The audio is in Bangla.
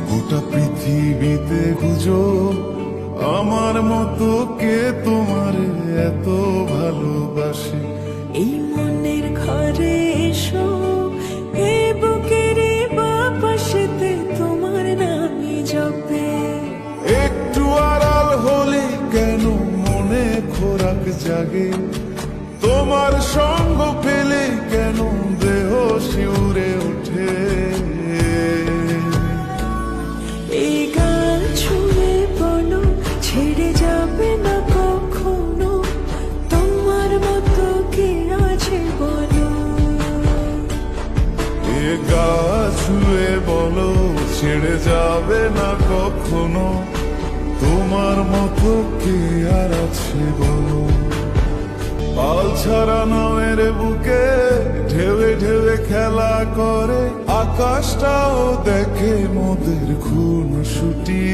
গোটা পৃথিবীতে খুঁজো আমার মতো কে তোমার এত ভালোবাসে। এই মনের ঘরে এসো, এই বুকের বাপাশেতে তোমার নামই জপে। একটু আড়াল হলে কেন মনে খোরাক জাগে, তোমার সঙ্গ পেলে কেন দেহ শিউরে ওঠে। এই গান ছুঁয়ে বলো ছেড়ে যাবে না কখনো, তোমার মতো কে আছে বলো। এ গা ছুঁয়ে বলো ছেড়ে যাবে না কখনো, তোমার মতো কে আর আছে বলো। পাল ছাড়া নামের বুকে ঢেউে ঢেউে খেলা করে, আকাশটাও দেখে মোদের খুন ছুটি।